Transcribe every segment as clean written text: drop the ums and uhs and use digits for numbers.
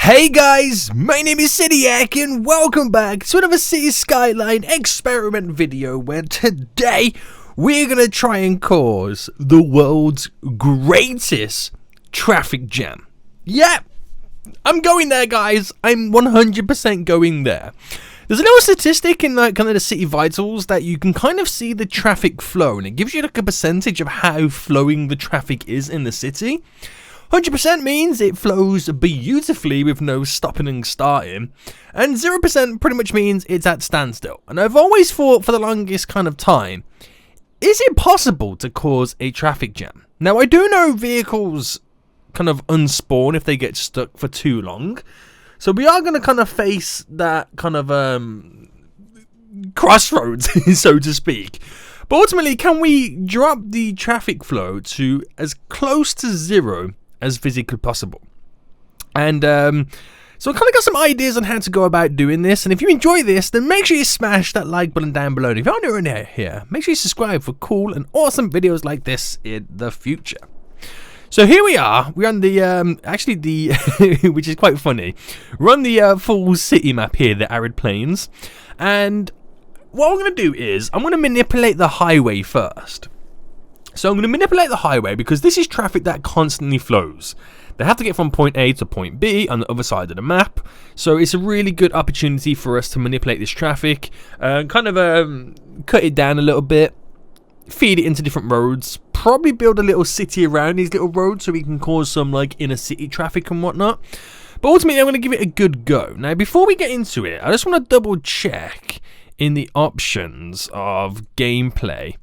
Hey guys, my name is Cidiac and welcome back to another City Skyline experiment video where today we're going to try and cause the world's greatest traffic jam. Yeah, I'm going there guys, I'm 100% going there. There's a little statistic in kind of the City Vitals that you can kind of see the traffic flow, and it gives you like a percentage of how flowing the traffic is in the city. 100% means it flows beautifully with no stopping and starting, and 0% pretty much means it's at standstill. And I've always thought for the longest kind of time, is it possible to cause a traffic jam? Now I do know vehicles kind of unspawn if they get stuck for too long, so we are going to kind of face that kind of crossroads, so to speak. But ultimately, can we drop the traffic flow to as close to zero as physically possible? And so I kind of got some ideas on how to go about doing this, and if you enjoy this, then make sure you smash that like button down below, and if you're new here, make sure you subscribe for cool and awesome videos like this in the future. So here we are, we're on the actually the which is quite funny, we're on the full city map here, the arid plains, and what I'm going to do is I'm going to manipulate the highway first. So I'm going to manipulate the highway because this is traffic that constantly flows. They have to get from point A to point B on the other side of the map. So it's a really good opportunity for us to manipulate this traffic, kind of cut it down a little bit, feed it into different roads, probably build a little city around these little roads so we can cause some like inner city traffic and whatnot. But ultimately I'm going to give it a good go. Now before we get into it, I just want to double check in the options of gameplay.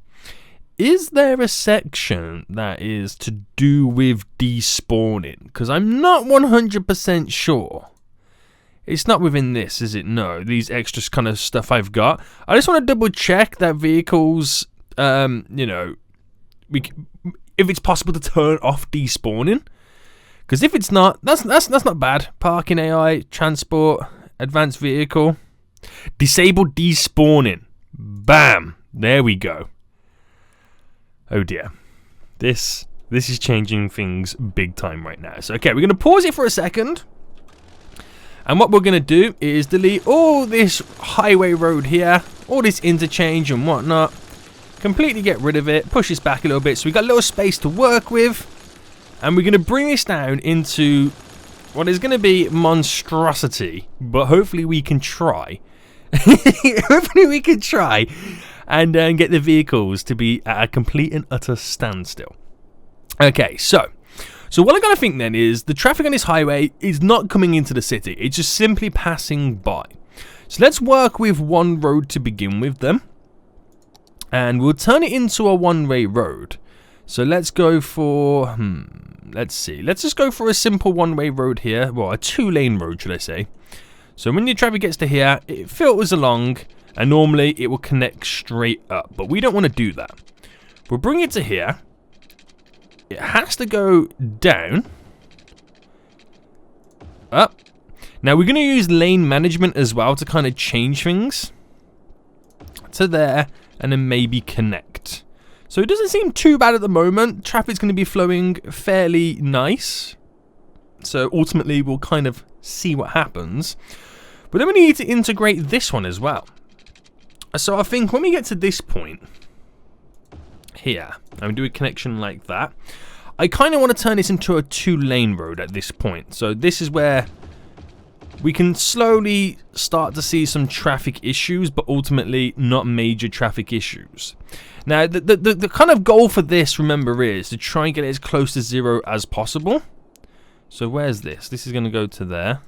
Is there a section that is to do with despawning? Because I'm not 100% sure. It's not within this, is it? No, these extra kind of stuff I've got. I just want to double check that vehicles, you know, if it's possible to turn off despawning. Because if it's not, that's not bad. Parking AI, transport, advanced vehicle, disable despawning. Bam, there we go. Oh dear, this is changing things big time right now. So okay, we're going to pause it for a second, and what we're going to do is delete all this highway road here, all this interchange and whatnot, completely get rid of it, push this back a little bit so we got a little space to work with, and we're going to bring this down into what is going to be monstrosity, but hopefully we can try. Hopefully we can try and get the vehicles to be at a complete and utter standstill. Okay, so what I'm going to think then is the traffic on this highway is not coming into the city. It's just simply passing by. So let's work with one road to begin with then. And we'll turn it into a one-way road. So let's go for, let's see. Let's just go for a simple one-way road here. Well, a two-lane road, should I say. So when your traffic gets to here, it filters along, and normally it will connect straight up, but we don't want to do that. We'll bring it to here. It has to go down, up. Now we're going to use lane management as well to kind of change things to there, and then maybe connect. So it doesn't seem too bad at the moment. Traffic's going to be flowing fairly nice. So ultimately we'll kind of see what happens. But then we need to integrate this one as well. So I think when we get to this point here, and we do a connection like that, I kind of want to turn this into a two-lane road at this point. So this is where we can slowly start to see some traffic issues, but ultimately not major traffic issues. Now, the kind of goal for this, remember, is to try and get it as close to zero as possible. So where's this? This is going to go to there.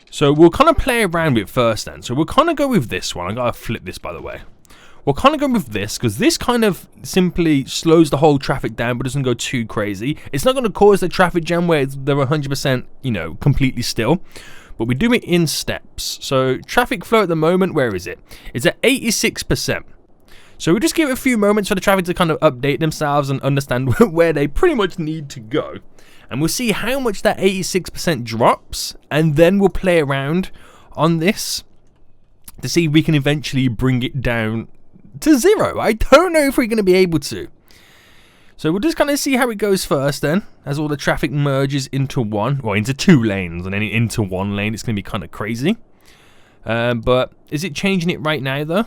So we'll kind of play around with it first then. So we'll kind of go with this one. I gotta flip this, by the way. We'll kind of go with this because this kind of simply slows the whole traffic down but doesn't go too crazy. It's not going to cause the traffic jam where they're 100%, you know, completely still. But we do it in steps. So traffic flow at the moment, where is it? It's at 86%. So we'll just give it a few moments for the traffic to kind of update themselves and understand where they pretty much need to go. And we'll see how much that 86% drops, and then we'll play around on this to see if we can eventually bring it down to zero. I don't know if we're going to be able to. So we'll just kind of see how it goes first then, as all the traffic merges into one, or into 2 lanes, and then into 1 lane. It's going to be kind of crazy. But is it changing it right now though?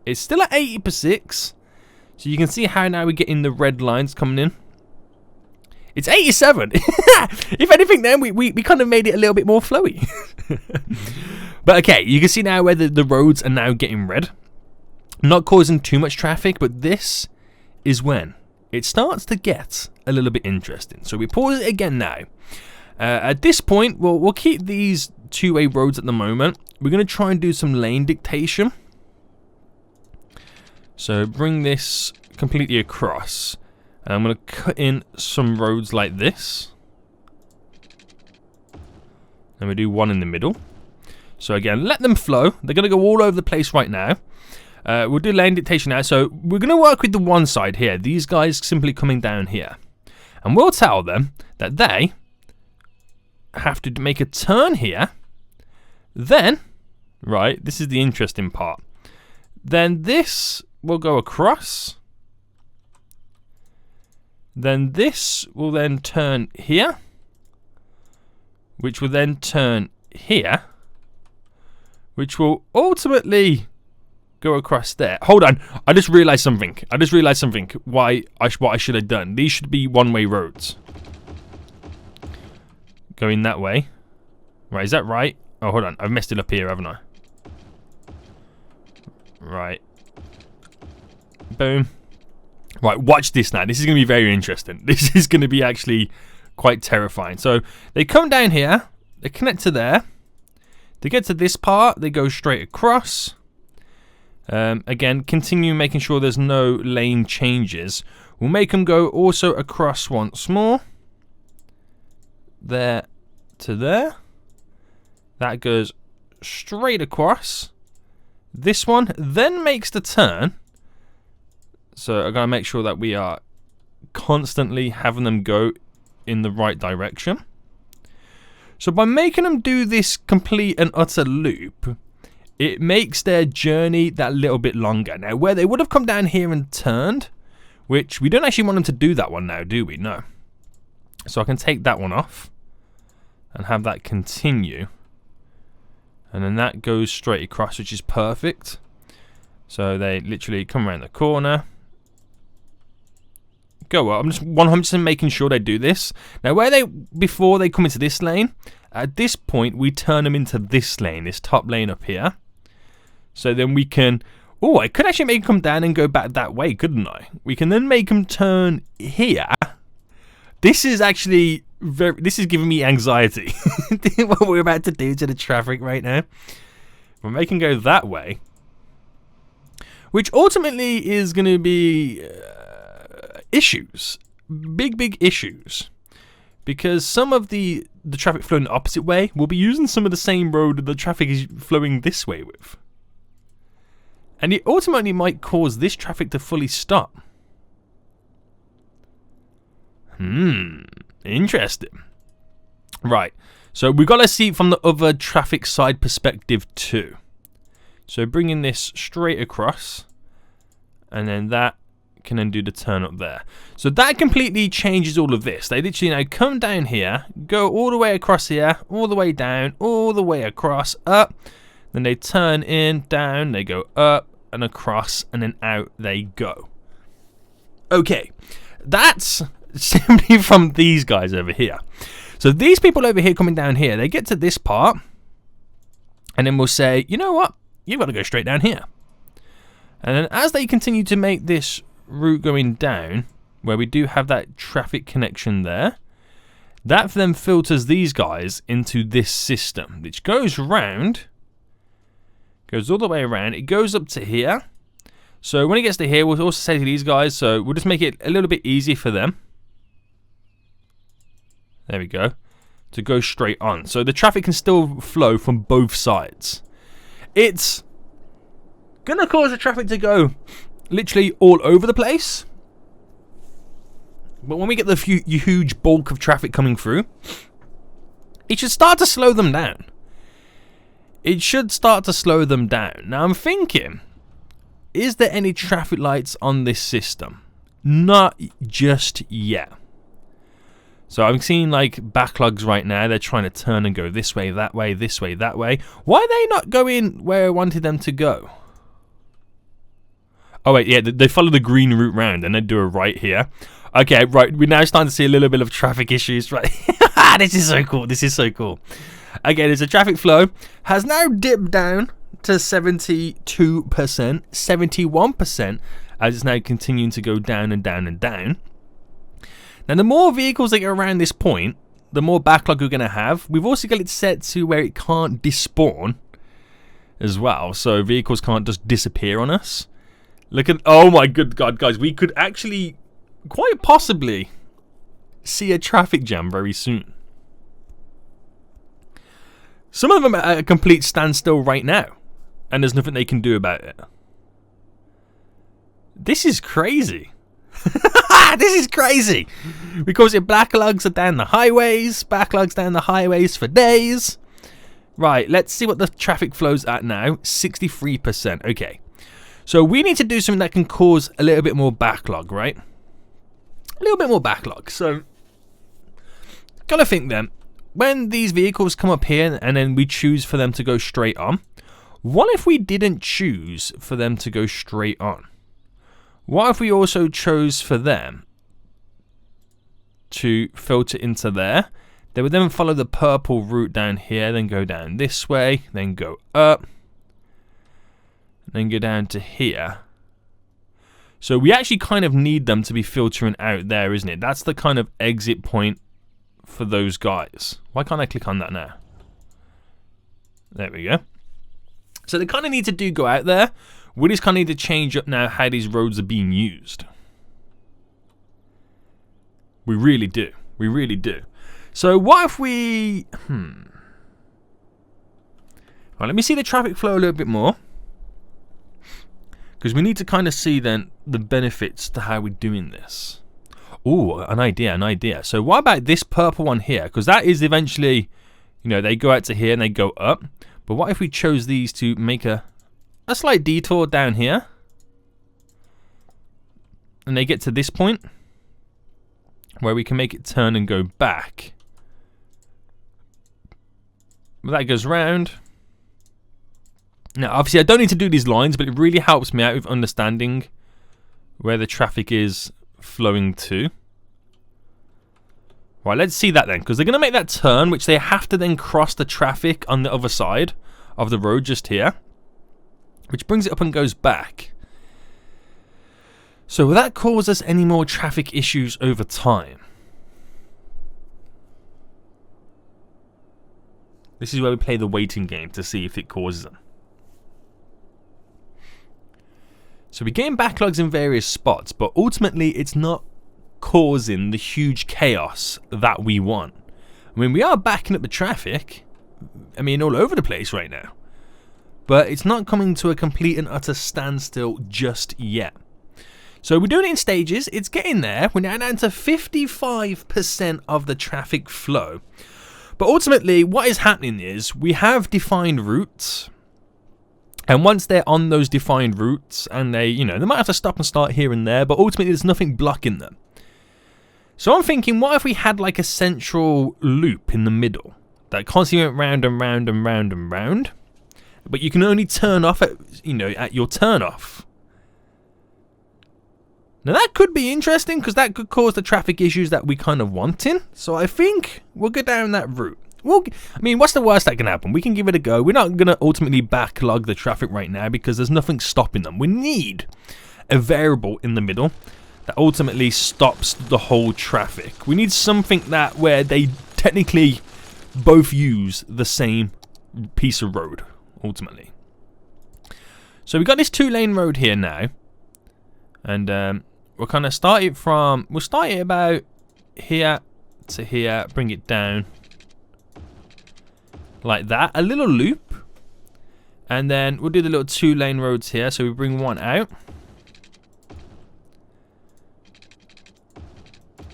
It's still at 80%. So you can see how now we're getting the red lines coming in. It's 87. If anything then, we kind of made it a little bit more flowy. But okay, you can see now where the roads are now getting red. Not causing too much traffic, but this is when it starts to get a little bit interesting. So we pause it again now. At this point, we'll keep these 2-way roads at the moment. We're going to try and do some lane dictation. So bring this completely across. And I'm going to cut in some roads like this. And we do one in the middle. So again, let them flow. They're going to go all over the place right now. We'll do lane dictation now. So we're going to work with the one side here. These guys simply coming down here. And we'll tell them that they have to make a turn here. Then, right, this is the interesting part. Then this will go across. Then this will then turn here. Which will then turn here. Which will ultimately go across there. Hold on. I just realized something. What I should have done. These should be 1-way roads. Going that way. Right, is that right? Oh, hold on. I've messed it up here, haven't I? Right. Boom. Right, watch this now. This is going to be very interesting. This is going to be actually quite terrifying. So, they come down here. They connect to there. To get to this part, they go straight across. Again, continue making sure there's no lane changes. We'll make them go also across once more. There to there. That goes straight across. This one then makes the turn. So I'm going to make sure that we are constantly having them go in the right direction. So by making them do this complete and utter loop, it makes their journey that little bit longer. Now, where they would have come down here and turned, which we don't actually want them to do that one now, do we? No. So I can take that one off and have that continue. And then that goes straight across, which is perfect. So they literally come around the corner. Go up. I'm just 100% making sure they do this. Now, before they come into this lane, at this point, we turn them into this lane, this top lane up here. So then we can... Oh, I could actually make them come down and go back that way, couldn't I? We can then make them turn here. This is actually... this is giving me anxiety. What we're about to do to the traffic right now. We're making go that way. Which ultimately is going to be... issues. Big issues. Because some of the traffic flowing the opposite way will be using some of the same road that the traffic is flowing this way with. And it ultimately might cause this traffic to fully stop. Interesting. Right. So we've got to see it from the other traffic side perspective too. So bringing this straight across. And then that can then do the turn up there. So that completely changes all of this. They literally now come down here, go all the way across here, all the way down, all the way across, up. Then they turn in, down, they go up and across, and then out they go. Okay, that's simply from these guys over here. So these people over here coming down here, they get to this part, and then we'll say, you know what? You've got to go straight down here. And then as they continue to make this route going down, where we do have that traffic connection there, that then filters these guys into this system, which goes around, goes all the way around, it goes up to here. So when it gets to here, we'll also say to these guys, so we'll just make it a little bit easier for them. There we go. To go straight on. So the traffic can still flow from both sides. It's going to cause the traffic to go literally all over the place. But when we get the huge bulk of traffic coming through, it should start to slow them down. It should start to slow them down. Now I'm thinking, is there any traffic lights on this system? Not just yet. So I'm seeing like backlogs right now. They're trying to turn and go this way, that way, this way, that way. Why are they not going where I wanted them to go? Oh wait, yeah, they follow the green route round and then do a right here. Okay, right, we're now starting to see a little bit of traffic issues, right? This is so cool, this is so cool. Okay, there's a traffic flow, has now dipped down to 72%, 71%, as it's now continuing to go down and down and down. Now, the more vehicles that get around this point, the more backlog we're going to have. We've also got it set to where it can't despawn as well, so vehicles can't just disappear on us. Look at, oh my good God, guys, we could actually quite possibly see a traffic jam very soon. Some of them are at a complete standstill right now, and there's nothing they can do about it. This is crazy. This is crazy. Because it backlogs are down the highways, backlogs down the highways for days. Right, let's see what the traffic flow's at now. 63%. Okay. So we need to do something that can cause a little bit more backlog, right? A little bit more backlog. So, gotta think then, when these vehicles come up here and then we choose for them to go straight on, what if we didn't choose for them to go straight on? What if we also chose for them to filter into there? They would then follow the purple route down here, then go down this way, then go up, then go down to here. So we actually kind of need them to be filtering out there, isn't it? That's the kind of exit point for those guys. Why can't I click on that now? There we go. So they kind of need to go out there. We just kind of need to change up now how these roads are being used. We really do. We really do. So what if we... Right, let me see the traffic flow a little bit more. Because we need to kind of see then the benefits to how we're doing this. Ooh, an idea, an idea. So what about this purple one here? Because that is eventually, you know, they go out to here and they go up. But what if we chose these to make a slight detour down here? And they get to this point where we can make it turn and go back. But that goes round. Now, obviously, I don't need to do these lines, but it really helps me out with understanding where the traffic is flowing to. Right, let's see that then, because they're going to make that turn, which they have to then cross the traffic on the other side of the road just here, which brings it up and goes back. So will that cause us any more traffic issues over time? This is where we play the waiting game to see if it causes them. So we're getting backlogs in various spots, but ultimately it's not causing the huge chaos that we want. I mean, we are backing up the traffic, I mean, all over the place right now. But it's not coming to a complete and utter standstill just yet. So we're doing it in stages, it's getting there. We're now down to 55% of the traffic flow. But ultimately, what is happening is we have defined routes. And once they're on those defined routes, and they, you know, they might have to stop and start here and there, but ultimately there's nothing blocking them. So I'm thinking, what if we had like a central loop in the middle that constantly went round and round and round and round, but you can only turn off at, you know, at your turn off. Now that could be interesting because that could cause the traffic issues that we kind of wanting. So I think we'll go down that route. I mean, what's the worst that can happen? We can give it a go. We're not going to ultimately backlog the traffic right now because there's nothing stopping them. We need a variable in the middle that ultimately stops the whole traffic. We need something that where they technically both use the same piece of road, ultimately. So we've got this 2-lane road here now. And we'll kind of start it from, we'll start it about here to here, bring it down. Like that, a little loop, and then we'll do the little 2-lane roads here. So we bring one out,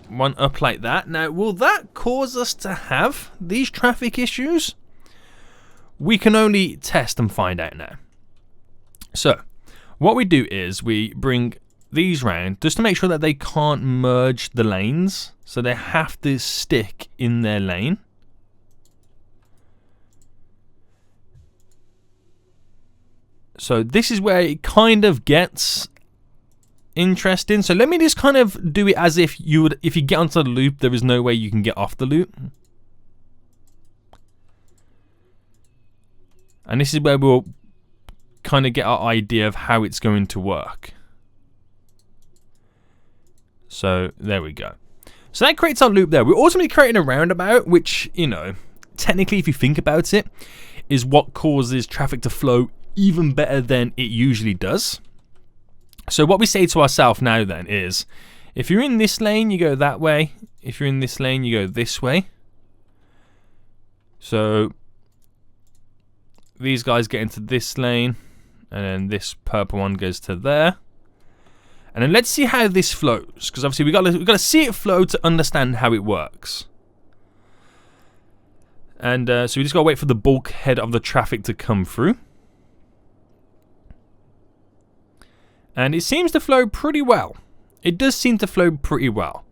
one up like that. Now, will that cause us to have these traffic issues? We can only test and find out now. So what we do is we bring these round just to make sure that they can't merge the lanes. So they have to stick in their lane. So this is where it kind of gets interesting. So let me just kind of do it as if you would, if you get onto the loop, there is no way you can get off the loop. And this is where we'll kind of get our idea of how it's going to work. So there we go. So that creates our loop there. We're ultimately creating a roundabout, which, you know, technically if you think about it, is what causes traffic to flow even better than it usually does. So what we say to ourselves now then is, if you're in this lane, you go that way. If you're in this lane, you go this way. So these guys get into this lane, and then this purple one goes to there. And then let's see how this flows, because obviously we've got to see it flow to understand how it works. And so we just got to wait for the bulkhead of the traffic to come through. And it seems to flow pretty well. It does seem to flow pretty well.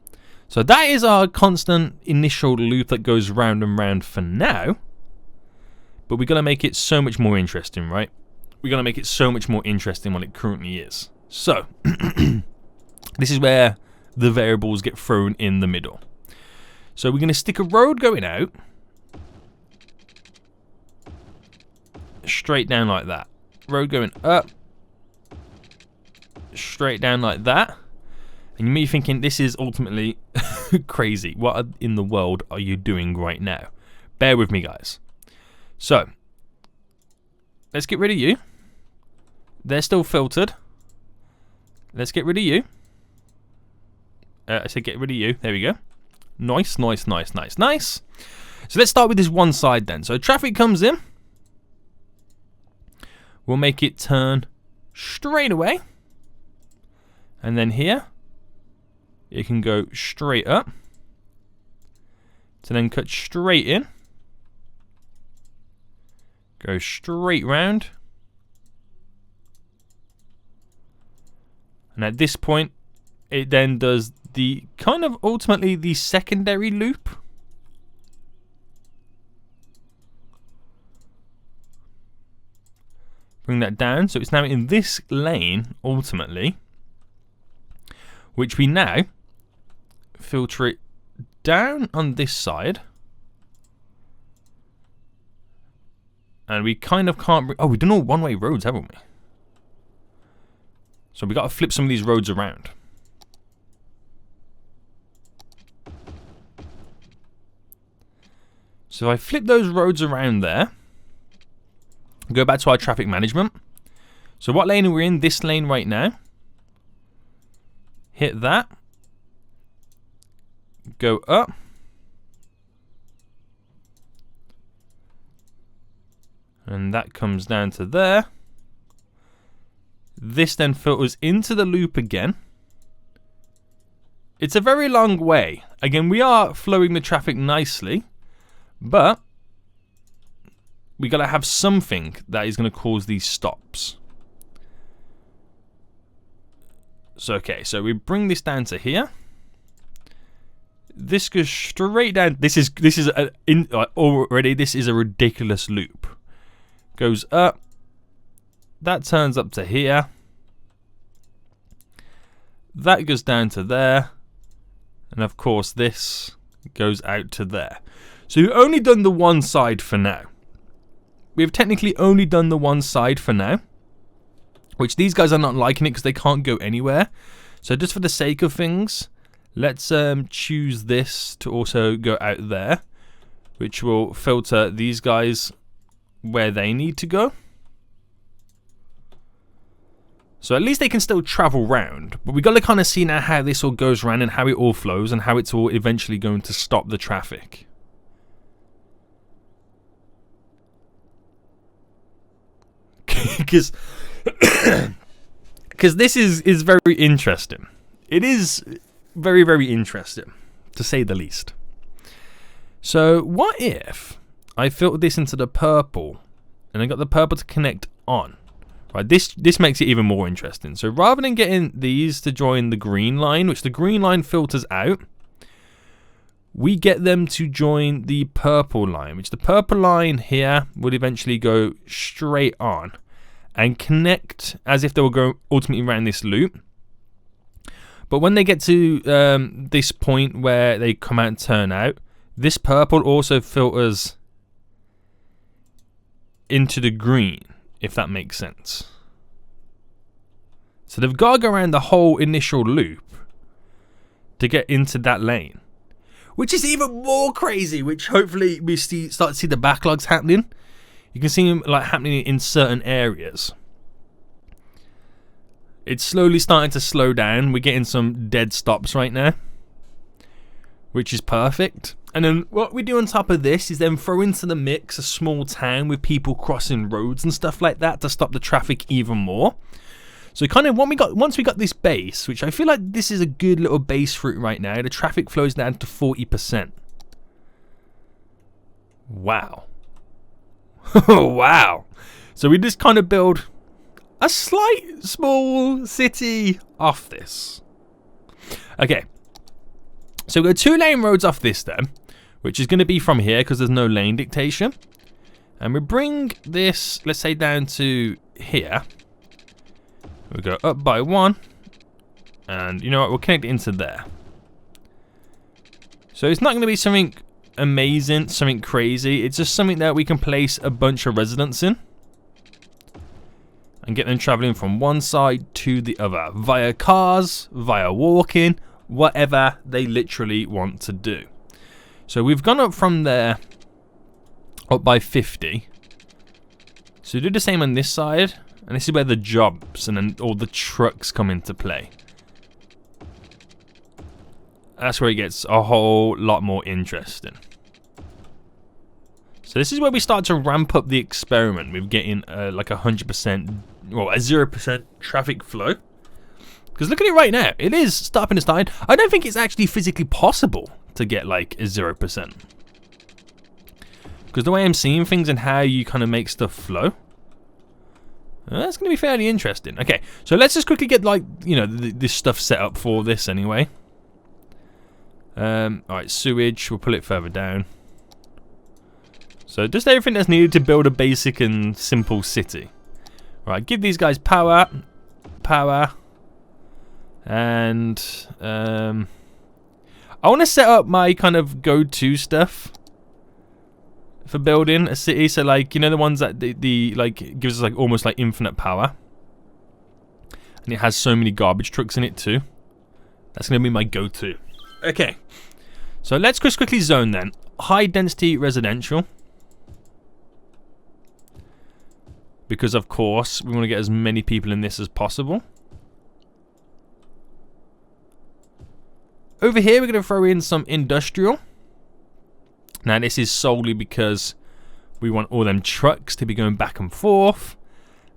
So that is our constant initial loop that goes round and round for now. But we're going to make it so much more interesting, right? We're going to make it so much more interesting than it currently is. So, this is where the variables get thrown in the middle. So we're going to stick a road going out. Straight down like that. Road going up. Straight down like that. And you may be thinking, this is ultimately crazy. What in the world are you doing right now? Bear with me, guys. So, let's get rid of you. They're still filtered. Let's get rid of you. I said get rid of you. There we go. Nice, nice, nice, nice, nice. So let's start with this one side then. So traffic comes in. We'll make it turn straight away. And then here, it can go straight up. To then cut straight in. Go straight round. And at this point, it then does the kind of ultimately the secondary loop. Bring that down. So it's now in this lane, ultimately, which we now filter it down on this side. And we kind of can't... Oh, we've done all one-way roads, haven't we? So we got to flip some of these roads around. So if I flip those roads around there, go back to our traffic management. So what lane are we in? This lane right now. Hit that. Go up. And that comes down to there. This then filters into the loop again. It's a very long way. Again, we are flowing the traffic nicely, but we got to have something that is going to cause these stops. So okay, so we bring this down to here. This goes straight down. This is already this is a ridiculous loop. Goes up. That turns up to here. That goes down to there. And of course this goes out to there. So we've only done the one side for now. We've technically only done the one side for now. Which these guys are not liking it because they can't go anywhere. So just for the sake of things, let's choose this to also go out there. Which will filter these guys where they need to go. So at least they can still travel round, but we've got to kind of see now how this all goes around and how it all flows and how it's all eventually going to stop the traffic. Because this is very interesting. It is very, very interesting, to say the least. So what if I filtered this into the purple and I got the purple to connect on? Right, this makes it even more interesting. So rather than getting these to join the green line, which the green line filters out, we get them to join the purple line, which the purple line here would eventually go straight on and connect as if they were going ultimately around this loop. But when they get to this point where they come out and turn out, this purple also filters into the green, if that makes sense. So they've got to go around the whole initial loop to get into that lane, which is even more crazy, which hopefully we start to see the backlogs happening. You can see them like happening in certain areas. It's slowly starting to slow down. We're getting some dead stops right now, which is perfect. And then what we do on top of this is then throw into the mix a small town with people crossing roads and stuff like that to stop the traffic even more. So kind of once we got this base, which I feel like this is a good little base route right now, the traffic flows down to 40%. Wow. Wow. So we just kind of build a small city off this. Okay. So we've got 2 lane roads off this then, which is going to be from here because there's no lane dictation. And we bring this, let's say, down to here. We go up by 1. And you know what, we'll connect it into there. So it's not going to be something amazing, something crazy. It's just something that we can place a bunch of residents in. And get them traveling from one side to the other. Via cars, via walking, whatever they literally want to do. So we've gone up from there up by 50. So do the same on this side. And this is where the jobs and then all the trucks come into play. That's where it gets a whole lot more interesting. So this is where we start to ramp up the experiment with getting like 100%, well, a 0% traffic flow. Because look at it right now. It is stopping and starting. I don't think it's actually physically possible to get like a 0%. Because the way I'm seeing things and how you kind of make stuff flow, that's going to be fairly interesting. Okay, so let's just quickly get like, you know, this stuff set up for this anyway. Alright, sewage, we'll pull it further down. So just everything that's needed to build a basic and simple city. Right, give these guys power, and I want to set up my kind of go-to stuff for building a city. So like, you know, the ones that the like gives us like almost like infinite power, and it has so many garbage trucks in it too. That's gonna be my go-to. Okay, so let's just quickly zone then. High density residential, because of course we want to get as many people in this as possible. Over here we're going to throw in some industrial. Now this is solely because we want all them trucks to be going back and forth.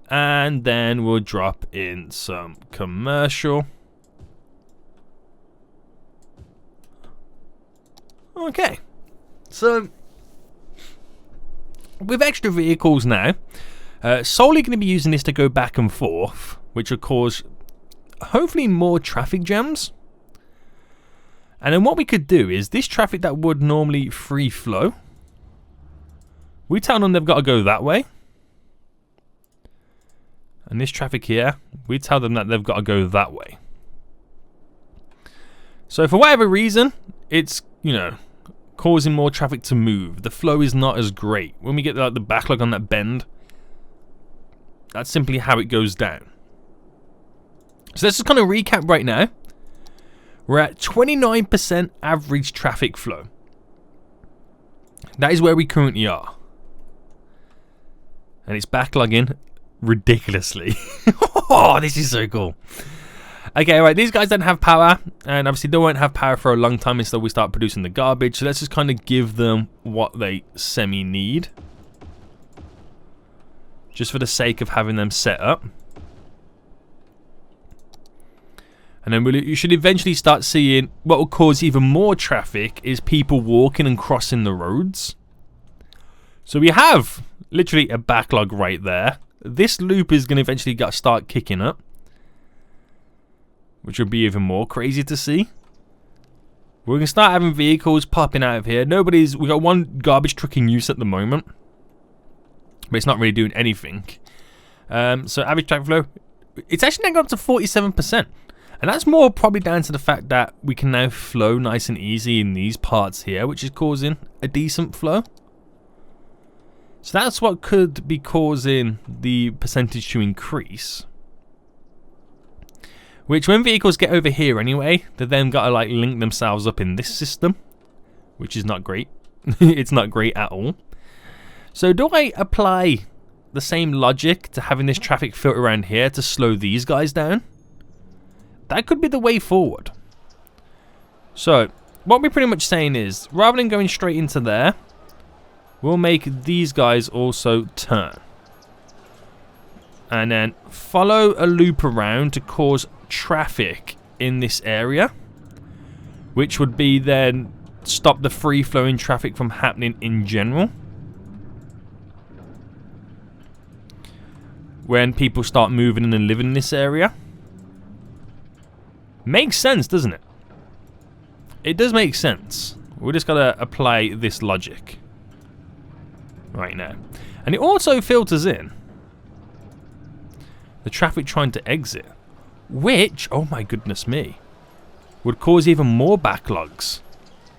And then we'll drop in some commercial. Okay, so with extra vehicles now, solely going to be using this to go back and forth, which will cause hopefully more traffic jams. And then what we could do is this traffic that would normally free flow, we tell them they've got to go that way. And this traffic here, we tell them that they've got to go that way. So for whatever reason, it's, you know, causing more traffic to move. The flow is not as great. When we get like the backlog on that bend, that's simply how it goes down. So let's just kind of recap right now. We're at 29% average traffic flow. That is where we currently are. And it's backlogging ridiculously. Oh, this is so cool. Okay, right, these guys don't have power, and obviously they won't have power for a long time until we start producing the garbage, so let's just kind of give them what they semi-need. Just for the sake of having them set up. And then you should eventually start seeing what will cause even more traffic is people walking and crossing the roads. So we have literally a backlog right there. this loop is going to eventually start kicking up, which would be even more crazy to see. We're going to start having vehicles popping out of here. We got one garbage truck in use at the moment, but it's not really doing anything. So average traffic flow, it's actually now gone up to 47%. And that's more probably down to the fact that we can now flow nice and easy in these parts here, which is causing a decent flow. So that's what could be causing the percentage to increase. Which, when vehicles get over here anyway, they've then got to like link themselves up in this system, which is not great. It's not great at all. So do I apply the same logic to having this traffic filter around here to slow these guys down? That could be the way forward. So what we're pretty much saying is, rather than going straight into there, we'll make these guys also turn. And then follow a loop around to cause traffic in this area, which would be then stop the free flowing traffic from happening in general. When people start moving and living in this area. Makes sense, doesn't it? It does make sense. We just gotta apply this logic right now. And it also filters in the traffic trying to exit, which, oh my goodness me, would cause even more backlogs.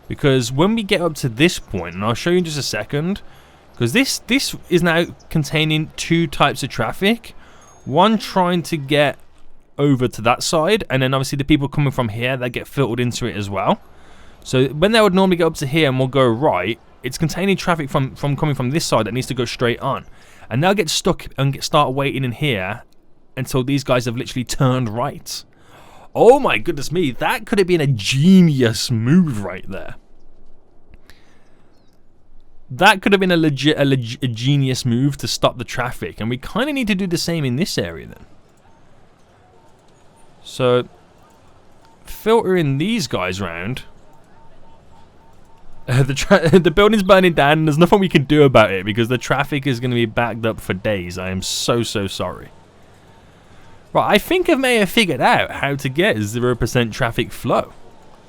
Because when we get up to this point, and I'll show you in just a second, because this is now containing two types of traffic. One trying to get over to that side, and then obviously the people coming from here, they get filtered into it as well. So when they would normally get up to here and will go right, it's containing traffic from coming from this side that needs to go straight on. And they'll get stuck and start waiting in here until these guys have literally turned right. Oh my goodness me, that could have been a genius move right there. That could have been a genius move to stop the traffic, and we kind of need to do the same in this area then. So, filtering these guys round. The building's burning down and there's nothing we can do about it because the traffic is going to be backed up for days. I am so sorry. Right, I think I may have figured out how to get 0% traffic flow,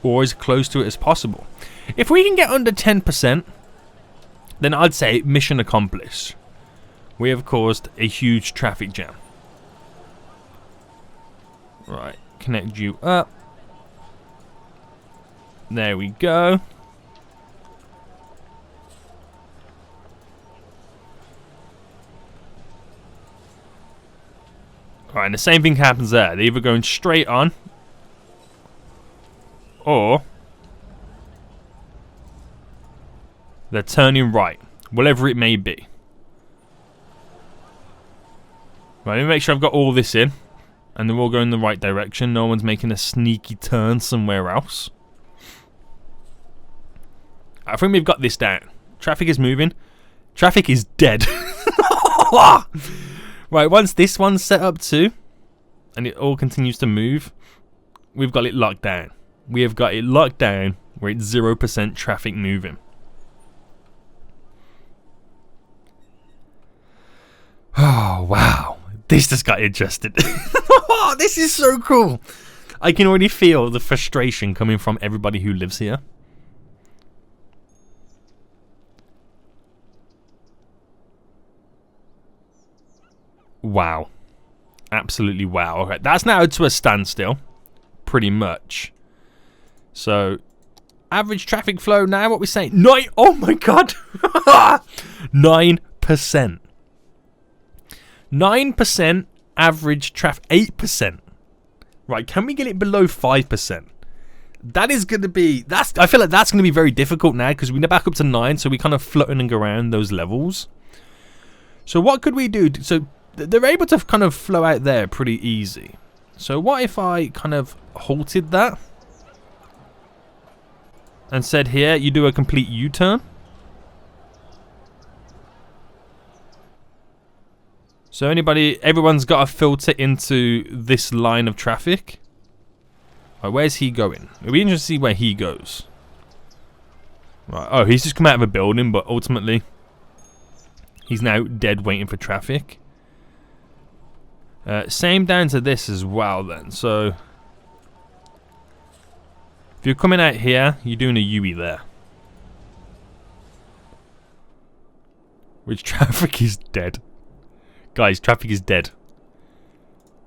or as close to it as possible. If we can get under 10%, then I'd say mission accomplished. We have caused a huge traffic jam. Right, connect you up. There we go. Alright, and the same thing happens there. They're either going straight on, or they're turning right, whatever it may be. Right, let me make sure I've got all this in, and they're all going in the right direction. No one's making a sneaky turn somewhere else. I think we've got this down. Traffic is moving. Traffic is dead. Right, once this one's set up too, and it all continues to move, we've got it locked down. We have got it locked down where it's 0% traffic moving. Oh, wow. This just got interesting. This is so cool. I can already feel the frustration coming from everybody who lives here. Wow. Absolutely wow. Okay, that's now to a standstill. Pretty much. So, average traffic flow now, what we're saying? Oh my god! 9%. 9% average traffic. 8%. Right, can we get it below 5%? That is going to be... I feel like that's going to be very difficult now because we're back up to 9, so we're kind of floating around those levels. So what could we do? So they're able to kind of flow out there pretty easy. So what if I kind of halted that and said here, you do a complete U-turn? So everyone's got to filter into this line of traffic. Right, where's he going? It'll be interesting to see where he goes. Right, oh, he's just come out of a building, but ultimately, he's now dead waiting for traffic. Same down to this as well then. So if you're coming out here, you're doing a UE there. Which traffic is dead. Guys, traffic is dead.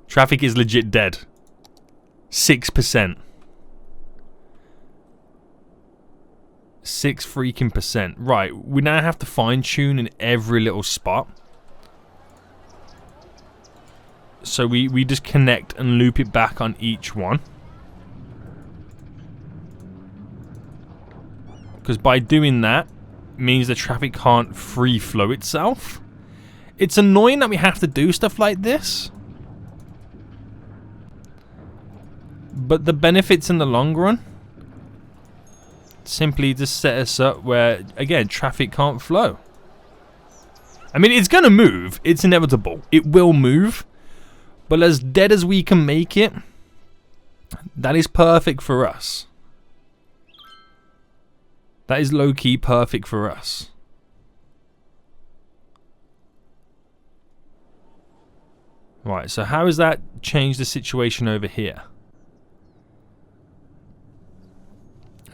Traffic is legit dead. 6%. 6 freaking percent. Right, we now have to fine tune in every little spot. So we just connect and loop it back on each one. Because by doing that, means the traffic can't free flow itself. It's annoying that we have to do stuff like this. But the benefits in the long run simply just set us up where, again, traffic can't flow. I mean, it's going to move. It's inevitable. It will move. But as dead as we can make it, that is perfect for us. That is low-key perfect for us. Right, so how has that changed the situation over here?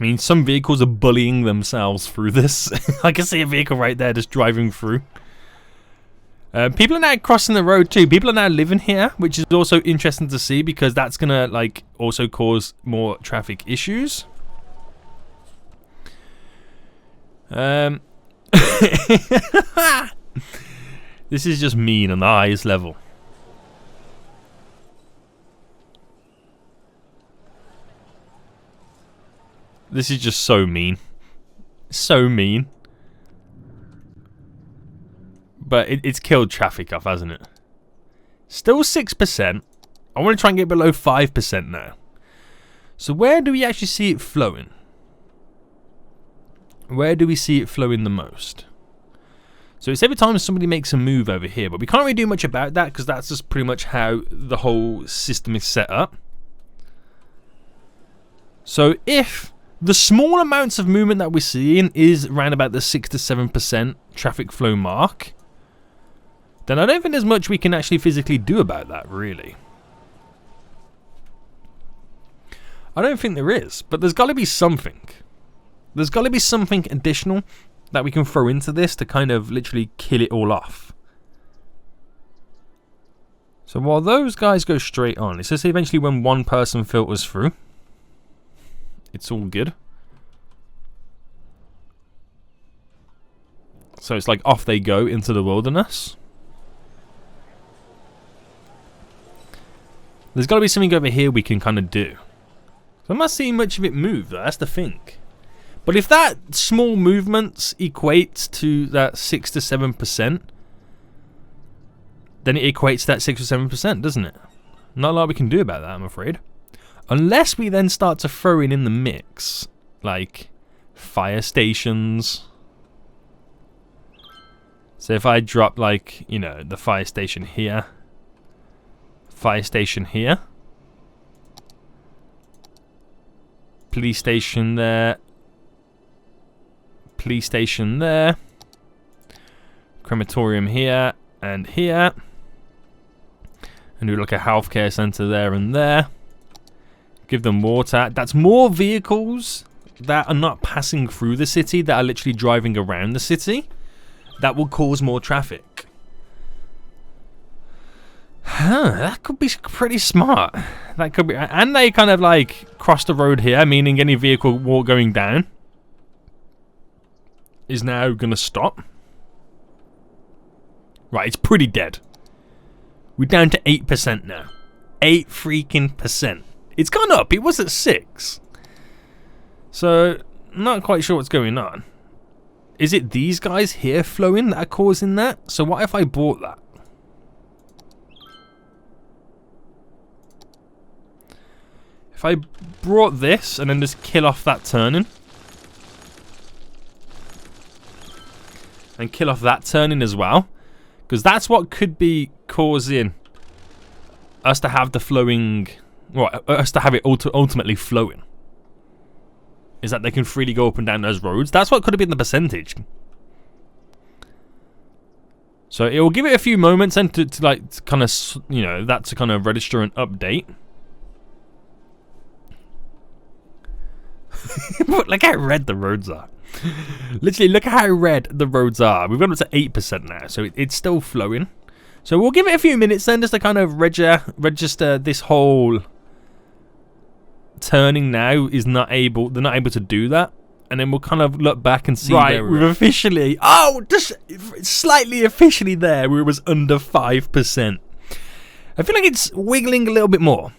I mean, some vehicles are bullying themselves through this. I can see a vehicle right there just driving through. People are now crossing the road too. People are now living here, which is also interesting to see because that's gonna like also cause more traffic issues. This is just mean on the highest level. This is just so mean. So mean. But it's killed traffic off, hasn't it? Still 6%. I want to try and get below 5% now. So where do we actually see it flowing? Where do we see it flowing the most? So it's every time somebody makes a move over here. But we can't really do much about that because that's just pretty much how the whole system is set up. So if the small amounts of movement that we're seeing is around about the 6 to 7% traffic flow mark, then I don't think there's much we can actually physically do about that, really. I don't think there is, but there's got to be something. There's got to be something additional that we can throw into this to kind of literally kill it all off. So while those guys go straight on, it says eventually when one person filters through, it's all good. So it's like off they go into the wilderness. There's got to be something over here we can kind of do. So I'm not seeing much of it move, though. That's the thing. But if that small movements equates to that 6 to 7%, then it equates to that 6 or 7%, doesn't it? Not a lot we can do about that, I'm afraid. Unless we then start to throw in the mix, like fire stations. So if I drop, like, you know, the fire station here, fire station here, police station there, police station there, crematorium here and here, and do like a healthcare center there and there. Give them water. That's more vehicles that are not passing through the city, that are literally driving around the city. That will cause more traffic. That could be pretty smart. That could be, and they kind of like cross the road here, meaning any vehicle going down is now gonna stop. Right, it's pretty dead. We're down to 8% now. 8 freaking percent. It's gone up. It was at 6. So, not quite sure what's going on. Is it these guys here flowing that are causing that? So what if I bought that? If I brought this and then just kill off that turning. And kill off that turning as well. Because that's what could be causing us to have the flowing... Well, us to have it ultimately flowing. Is that they can freely go up and down those roads. That's what could have been the percentage. So it will give it a few moments and to like kind of, you know, that to kind of register an update. Look how red the roads are. Literally, look how red the roads are. We've gone up to 8% now, so it's still flowing. So we'll give it a few minutes then just to kind of register this whole turning now is not able. They're not able to do that. And then we'll kind of look back and see. Right, we've officially, just slightly officially there where it was under 5%. I feel like it's wiggling a little bit more.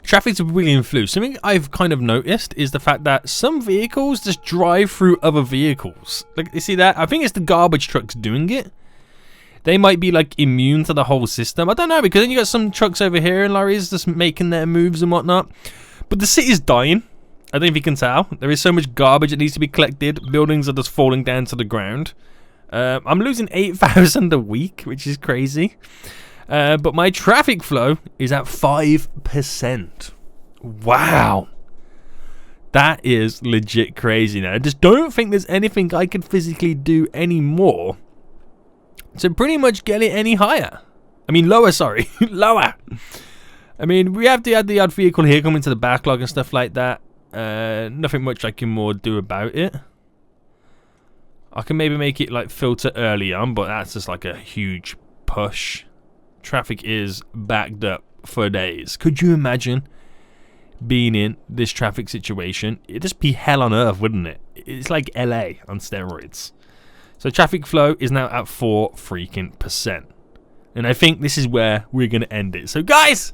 Traffic's wiggling through. Something I've kind of noticed is the fact that some vehicles just drive through other vehicles. Like, you see that? I think it's the garbage trucks doing it. They might be like immune to the whole system. I don't know, because then you got some trucks over here and lorries just making their moves and whatnot. But the city's dying. I don't know if you can tell. There is so much garbage that needs to be collected. Buildings are just falling down to the ground. I'm losing 8,000 a week, which is crazy. But my traffic flow is at 5%. Wow. That is legit crazy now. I just don't think there's anything I could physically do anymore to pretty much get it any higher. I mean, lower, sorry. Lower. I mean, we have to add the odd vehicle here coming to the backlog and stuff like that. Nothing much I can more do about it. I can maybe make it like filter early on, but that's just like a huge push. Traffic is backed up for days. Could you imagine being in this traffic situation? It'd just be hell on earth, wouldn't it? It's like LA on steroids. So traffic flow is now at 4%. And I think this is where we're going to end it. So guys,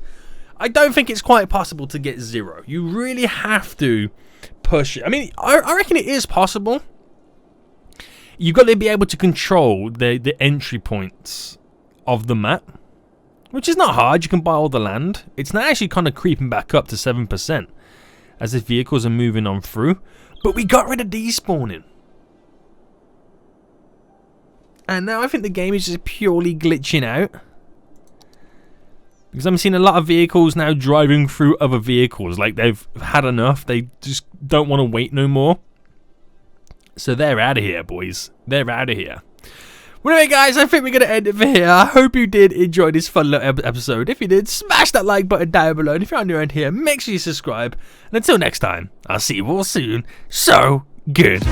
I don't think it's quite possible to get 0. You really have to push it. I mean, I reckon it is possible. You've got to be able to control the entry points of the map, which is not hard. You can buy all the land. It's now actually kind of creeping back up to 7% as if vehicles are moving on through. But we got rid of despawning. And now I think the game is just purely glitching out. Because I'm seeing a lot of vehicles now driving through other vehicles. Like they've had enough. They just don't want to wait no more. So they're out of here, boys. They're out of here. Well, anyway, guys, I think we're going to end it for here. I hope you did enjoy this fun little episode. If you did, smash that like button down below. And if you're new around here, make sure you subscribe. And until next time, I'll see you all soon. So good.